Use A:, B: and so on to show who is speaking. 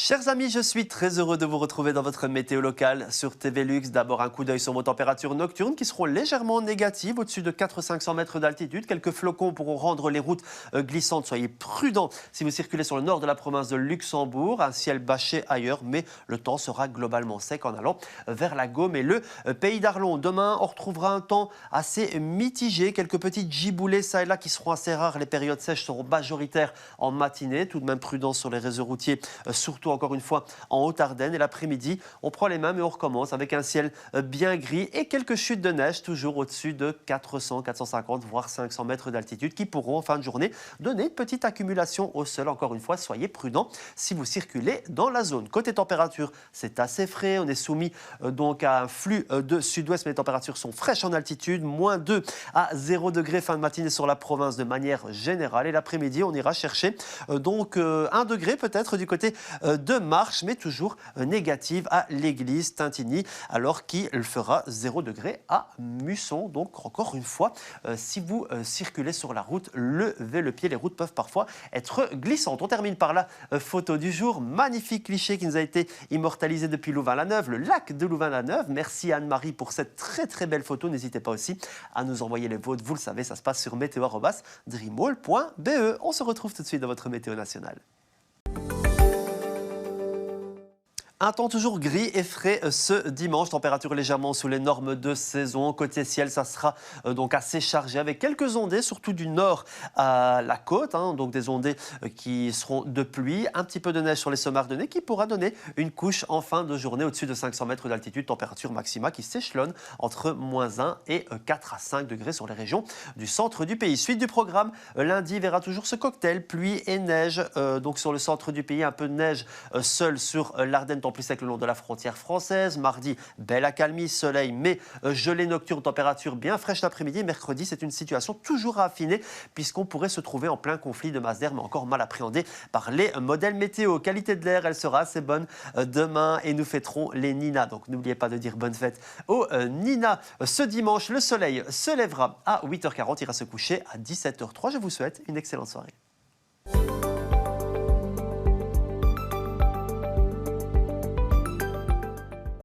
A: Chers amis, je suis très heureux de vous retrouver dans votre météo locale sur TV Lux. D'abord, un coup d'œil sur vos températures nocturnes qui seront légèrement négatives, au-dessus de 400-500 mètres d'altitude. Quelques flocons pourront rendre les routes glissantes. Soyez prudents si vous circulez sur le nord de la province de Luxembourg. Un ciel bâché ailleurs, mais le temps sera globalement sec en allant vers la Gaume et le pays d'Arlon. Demain, on retrouvera un temps assez mitigé. Quelques petites giboulées ça et là qui seront assez rares. Les périodes sèches seront majoritaires en matinée. Tout de même prudent sur les réseaux routiers, surtout encore une fois en Haute-Ardenne. Et l'après-midi, on prend les mains mais on recommence avec un ciel bien gris et quelques chutes de neige toujours au-dessus de 400, 450 voire 500 mètres d'altitude qui pourront en fin de journée donner une petite accumulation au sol. Encore une fois, soyez prudents si vous circulez dans la zone. Côté température, c'est assez frais. On est soumis donc à un flux de sud-ouest, mais les températures sont fraîches en altitude. Moins 2 à 0 degré fin de matinée sur la province de manière générale. Et l'après-midi, on ira chercher donc 1 degré peut-être du côté de Marche, mais toujours négative à l'église Tintigny, alors qu'il fera 0 degré à Musson. Donc encore une fois, si vous circulez sur la route, levez le pied. Les routes peuvent parfois être glissantes. On termine par la photo du jour. Magnifique cliché qui nous a été immortalisé depuis Louvain-la-Neuve, le lac de Louvain-la-Neuve. Merci Anne-Marie pour cette très belle photo. N'hésitez pas aussi à nous envoyer les vôtres. Vous le savez, ça se passe sur météo@dreamall.be. On se retrouve tout de suite dans votre météo nationale. Un temps toujours gris et frais ce dimanche, température légèrement sous les normes de saison. Côté ciel, ça sera donc assez chargé avec quelques ondées, surtout du nord à la côte, donc des ondées qui seront de pluie, un petit peu de neige sur les sommets ardennais qui pourra donner une couche en fin de journée au-dessus de 500 mètres d'altitude, température maxima qui s'échelonne entre -1 et 4 à 5 degrés sur les régions du centre du pays. Suite du programme, lundi verra toujours ce cocktail, pluie et neige, donc sur le centre du pays, un peu de neige seule sur l'Ardenne, plus sec le long de la frontière française. Mardi, belle accalmie, soleil, mais gelée nocturne, température bien fraîche l'après-midi. Mercredi, c'est une situation toujours à affiner puisqu'on pourrait se trouver en plein conflit de masse d'air, mais encore mal appréhendé par les modèles météo. Qualité de l'air, elle sera assez bonne demain et nous fêterons les Nina. Donc n'oubliez pas de dire bonne fête aux Nina. Ce dimanche, le soleil se lèvera à 8h40, ira se coucher à 17h03. Je vous souhaite une excellente soirée.